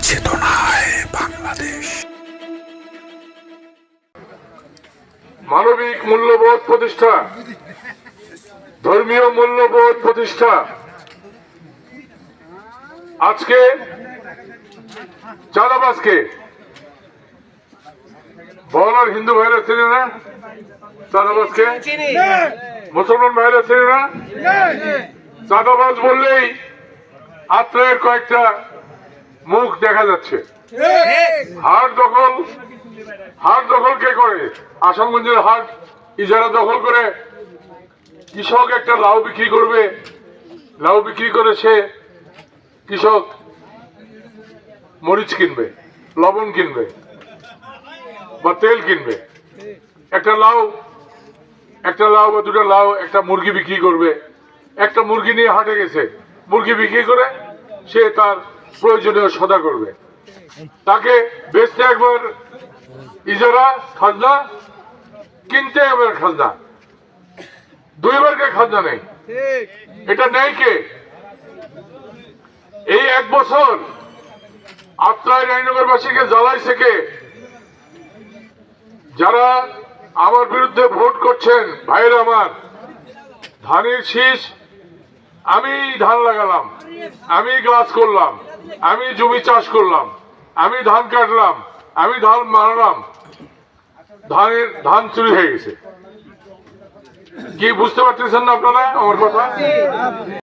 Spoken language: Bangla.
চেতনায় বাংলাদেশ। মানবিক মূল্যবোধ প্রতিষ্ঠা, ধর্মীয় মূল্যবোধ প্রতিষ্ঠা। আজকে চাঁদাবাজকে বলার হিন্দু ভাইরা চেনে না, চাঁদাবাজকে মুসলমান ভাইরা চেনে না। চাঁদাবাজ বললেই আত্রায়ের কয়েকটা মুখ দেখা যাচ্ছে। হাট দখল কে করে? আসামগঞ্জের হাট ইজারা দখল করে কৃষক একটা লাউ বিক্রি করবে, লাউ বিক্রি করে সে কৃষক মরিচ কিনবে, লবণ কিনবে বা তেল কিনবে। একটা লাউ বা দুটা লাউ, একটা মুরগি বিক্রি করবে। একটা মুরগি নিয়ে হাটে গেছে, মুরগি বিক্রি করে সে তার প্রয়োজনীয় সদা করবে। তাকে বেচতে একবার ইজারা খাজনা, কিনতে একবার খাজনা, দুইবারকে খাজনা নেই। এটা নেই কে? এই এক বছর আত্রাই রায়নগরবাসীকে জ্বালাইছে কে? যারা আমার বিরুদ্ধে ভোট করছেন ভাইরা আমার, ধানের শীষ আমি ধান লাগালাম, আমি গ্লাস করলাম, আমি জমি চাষ করলাম, আমি ধান কাটলাম, আমি ধান মারলাম, ধান চুরি হয়ে গেছে। কি বুঝতে পারতেছেন না আপনারা আমার কথা?